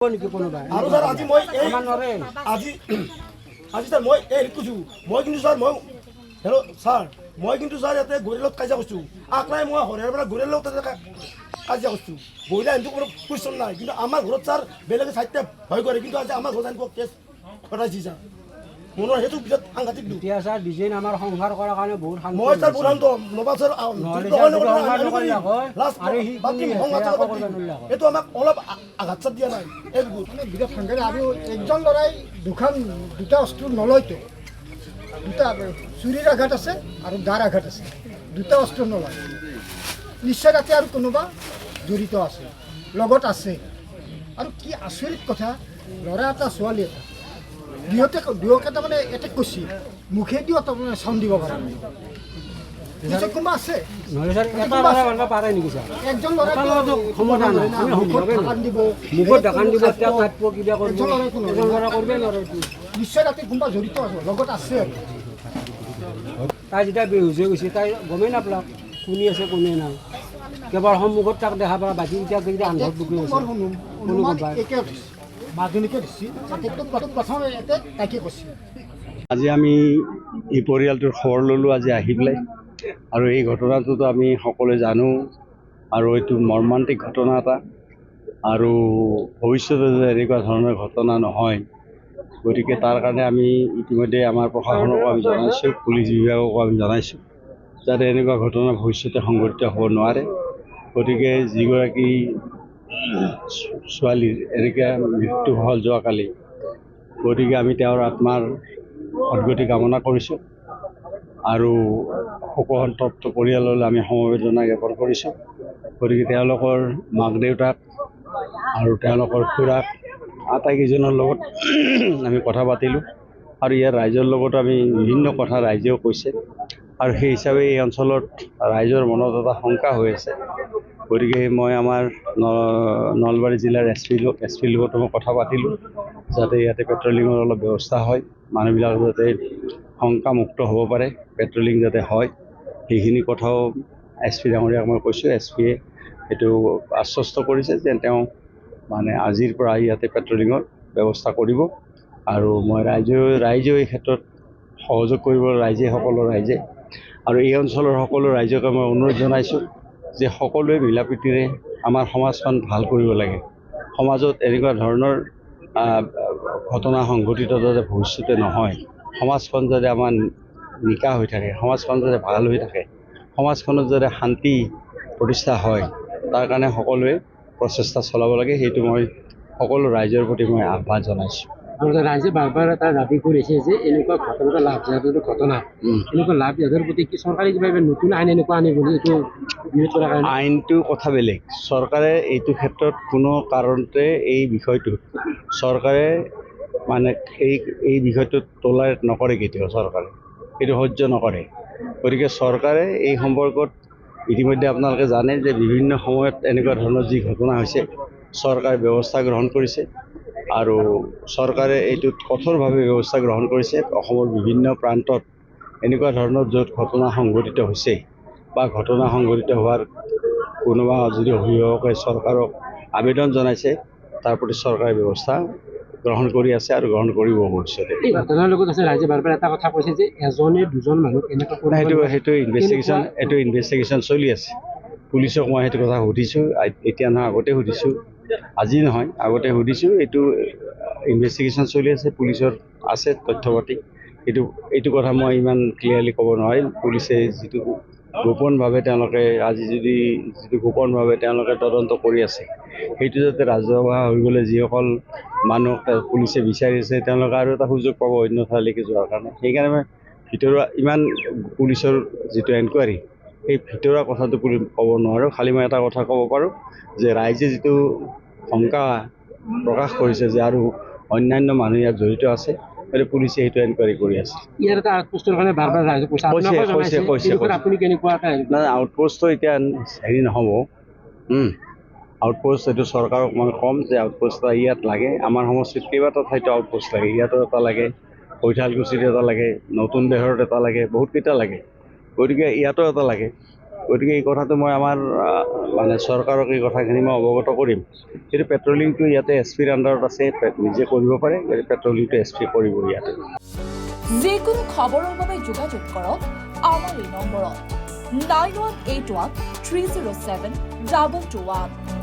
নেকি কোনোবাই আৰু ছাৰ আজি মই এই আমাৰ নৰে আজি আজি ছাৰ মই এই কৈছোঁ মই কিন্তু ছাৰ মই হেল্ল' ছাৰ মই কিন্তু ছাৰ ইয়াতে গৰিলত কাজিয়া কৰিছোঁ আকলাই মই হৰিয়াৰ পৰা গৰিলত কাজিয়া কৰিছোঁ গৰিলা কিন্তু কোনো কুৱেশ্যন নাই কিন্তু আমাৰ ঘৰত ছাৰ বেলেগে চাইডে ভয় কৰে কিন্তু আজি আমাৰ ঘৰত এনেকুৱা কেছ ঘটাইছে ছাৰ মনৰ সেইটো পিছত সাংঘাতিক দুখ এতিয়া ছাৰ ডিজাইন আমাৰ সংসাৰ কৰাৰ কাৰণে বহুত শান্তি মই ছাৰ বুঢ়ান্ত নবা ছাৰ নহ'লে ছাৰ যদি সংসাৰ নকৰিলে হয় আৰু সি এইটো আমাক অলপ আঘাত চাত দিয়া নাই এই বহুত মানে বিৰাট সাংঘাতিক আৰু একজন ল'ৰাই দুটা অস্ত্ৰ নলয়তো দুটা চুৰিৰ আঘাত আছে আৰু গাৰ আঘাত আছে দুটা অস্ত্ৰ নলয় নিশ্চয় তাতে আৰু কোনোবা জড়িত আছে লগত আছে আৰু কি আচৰিত কথা ল'ৰা এটা ছোৱালী এটা দুয়োকেইটা মানে এটেক কৰিছে মুখেদিও তাৰমানে চাউণ্ড দিব পৰা নাই নিশ্চয় কোনোবা আছে নহ'লে ছাৰ এটা ল'ৰা মাৰিব পাৰে নেকি ছাৰ একজন এটা ল'ৰাটো ক্ষমতা নাই আমি সম্ভৱে ঢাকান দিব মুখত ঢাকান দিব তেওঁ কাটিব কিবা কৰিব এজন ল'ৰাই কোনো এজন ল'ৰা কৰিবই নোৱাৰে এইটো নিশ্চয় তাতে কোনোবা জড়িত আছে লগত আছে আৰু তাই যেতিয়া বেহুচ হৈ গৈছে তাই গমেই নাপালাক কোনে আছে কোনে নাই কেৱল সন্মুখত তাক দেখা পালা বাকী এতিয়া যদি আন্ধাৰত বুকি আছে কোনো গম পায় একে উঠিছে মাজনীকে দিছে তাতে প্ৰথম ইয়াতে তাকে কৈছে আজি আমি এই পৰিয়ালটোৰ খবৰ ল'লোঁ আজি আহি পেলাই আৰু এই ঘটনাটোতো আমি সকলোৱে জানো আৰু এইটো মৰ্মান্তিক ঘটনা এটা আৰু ভৱিষ্যতে যে এনেকুৱা ধৰণৰ ঘটনা নহয় গতিকে তাৰ কাৰণে আমি ইতিমধ্যে আমাৰ প্ৰশাসনকো আমি জনাইছোঁ পুলিচ বিভাগকো আমি জনাইছোঁ যাতে এনেকুৱা ঘটনা ভৱিষ্যতে সংঘটিত হ'ব নোৱাৰে গতিকে যিগৰাকী ছোৱালীৰ এনেকৈ মৃত্যু হ'ল যোৱাকালি গতিকে আমি তেওঁৰ আত্মাৰ সদ্গতি কামনা কৰিছোঁ আৰু শোকসন্তপ্ত পৰিয়াললৈ আমি সমবেদনা জ্ঞাপন কৰিছোঁ গতিকে তেওঁলোকৰ মাক দেউতাক আৰু তেওঁলোকৰ খুৰাক আটাইকেইজনৰ লগত আমি কথা পাতিলোঁ আৰু ইয়াৰ ৰাইজৰ লগত আমি বিভিন্ন কথা ৰাইজেও কৈছে আৰু সেই হিচাপে এই অঞ্চলত ৰাইজৰ মনত এটা শংকা হৈ আছে গতিকে মই আমাৰ নলবাৰী জিলাৰ এছ পিৰ লগতো মই কথা পাতিলোঁ যাতে ইয়াতে পেট্ৰলিঙৰ অলপ ব্যৱস্থা হয় মানুহবিলাক যাতে শংকামুক্ত হ'ব পাৰে পেট্ৰলিং যাতে হয় সেইখিনি কথাও এছ পি ডাঙৰীয়াক মই কৈছোঁ এছ পিয়ে এইটো আশ্বস্ত কৰিছে যে তেওঁ মানে আজিৰ পৰা ইয়াতে পেট্ৰলিঙৰ ব্যৱস্থা কৰিব আৰু মই ৰাইজেও এই ক্ষেত্ৰত সহযোগ কৰিব সকলো ৰাইজে আৰু এই অঞ্চলৰ সকলো ৰাইজকে মই অনুৰোধ জনাইছোঁ যে সকলোৱে মিলা প্ৰীতিৰে আমাৰ সমাজখন ভাল কৰিব লাগে সমাজত এনেকুৱা ধৰণৰ ঘটনা সংঘটিত যাতে ভৱিষ্যতে নহয় সমাজখন যাতে আমাৰ নিকা হৈ থাকে সমাজখন যাতে ভাল হৈ থাকে সমাজখনত যাতে শান্তি প্ৰতিষ্ঠা হয় তাৰ কাৰণে সকলোৱে প্ৰচেষ্টা চলাব লাগে সেইটো মই সকলো ৰাইজৰ প্ৰতি মই আহ্বান জনাইছোঁ আৰু ৰাইজে বাৰ বাৰ এটা দাবী কৰিছে যে এনেকুৱা ঘটনা লাভজনক ঘটনা এনেকুৱা লাভজনৰ প্ৰতি কি চৰকাৰে কিবা নতুন আইন এনেকুৱা আনিব এইটো বিৰোধ কৰাৰ কাৰণে আইনটো কথা বেলেগ চৰকাৰে এইটো ক্ষেত্ৰত কোনো কাৰণতে এই বিষয়টোত চৰকাৰে মানে এই বিষয়টোত টলাৰেট নকৰে কেতিয়াও চৰকাৰে সেইটো সহ্য নকৰে গতিকে চৰকাৰে এই সম্পৰ্কত ইতিমধ্যে আপোনালোকে জানে যে বিভিন্ন সময়ত এনেকুৱা ধৰণৰ যি ঘটনা হৈছে চৰকাৰে ব্যৱস্থা গ্ৰহণ কৰিছে আৰু চৰকাৰে এইটোত কঠোৰভাৱে ব্যৱস্থা গ্ৰহণ কৰিছে অসমৰ বিভিন্ন প্ৰান্তত এনেকুৱা ধৰণৰ য'ত ঘটনা সংঘটিত হৈছে বা ঘটনা সংঘটিত হোৱাৰ কোনোবা যদি অভিভাৱকে চৰকাৰক আবেদন জনাইছে তাৰ প্ৰতি চৰকাৰে ব্যৱস্থা গ্ৰহণ কৰি আছে আৰু গ্ৰহণ কৰিব ভৱিষ্যতে এই ঘটনাৰ লগত আছে ৰাইজে বাৰ বাৰ এটা কথা কৈছে যে এজনে দুজন মানুহ এনেকুৱা সেইটো ইনভেষ্টিগেশ্যন চলি আছে পুলিচক মই সেইটো কথা সুধিছোঁ এতিয়া নহয় আগতে সুধিছোঁ আজি নহয় আগতে সুধিছোঁ এইটো ইনভেষ্টিগেশ্যন চলি আছে পুলিচৰ আছে তথ্য পাতি এইটো কথা মই ইমান ক্লিয়াৰলি ক'ব নোৱাৰিম পুলিচে যিটো গোপনভাৱে তেওঁলোকে আজি যিটো গোপনভাৱে তেওঁলোকে তদন্ত কৰি আছে সেইটো যাতে ৰাজহুৱা হৈ গ'লে যিসকল মানুহ পুলিচে বিচাৰিছে তেওঁলোকে আৰু এটা সুযোগ পাব অন্য ঠাইলৈকে যোৱাৰ কাৰণে সেইকাৰণে মই ভিতৰুৱা ইমান পুলিচৰ যিটো এনকুৱাৰী সেই ভিতৰুৱা কথাটো ক'ব নোৱাৰোঁ খালি মই এটা কথা ক'ব পাৰোঁ যে ৰাইজে যিটো শংকা প্ৰকাশ কৰিছে যে আৰু অন্যান্য মানুহ ইয়াত জড়িত আছে গতিকে পুলিচে সেইটো এনকুৱাৰী কৰি আছে ইয়াৰ এটা আউটপোষ্টৰ কাৰণে বাৰ বাৰ ৰাইজে কৈছে আপুনি কেনেকুৱা নাই আউটপোষ্টটো এতিয়া হেৰি নহ'ব আউটপোষ্ট এইটো চৰকাৰক মই ক'ম যে আউটপোষ্ট এটা ইয়াত লাগে আমাৰ সমষ্টিত কেইবাটাও ঠাইতো আউটপোষ্ট লাগে ইয়াতো এটা লাগে কৈঠালকুছিত এটা লাগে নতুন বেহৰত এটা লাগে বহুতকেইটা লাগে গতিকে ইয়াতো এটা লাগে গতিকে এই কথাটো মই আমাৰ মানে চৰকাৰক এই কথাখিনি মই অৱগত কৰিম। কিন্তু পেট্ৰলিংটো ইয়াতে এছ পিৰ আণ্ডাৰত আছে, নিজে কৰিব পাৰে, পেট্ৰলিংটো এছ পি কৰিব ইয়াতে। যিকোনো খবৰৰ বাবে যোগাযোগ কৰক আমাৰ এই নম্বৰত 9181 307 221।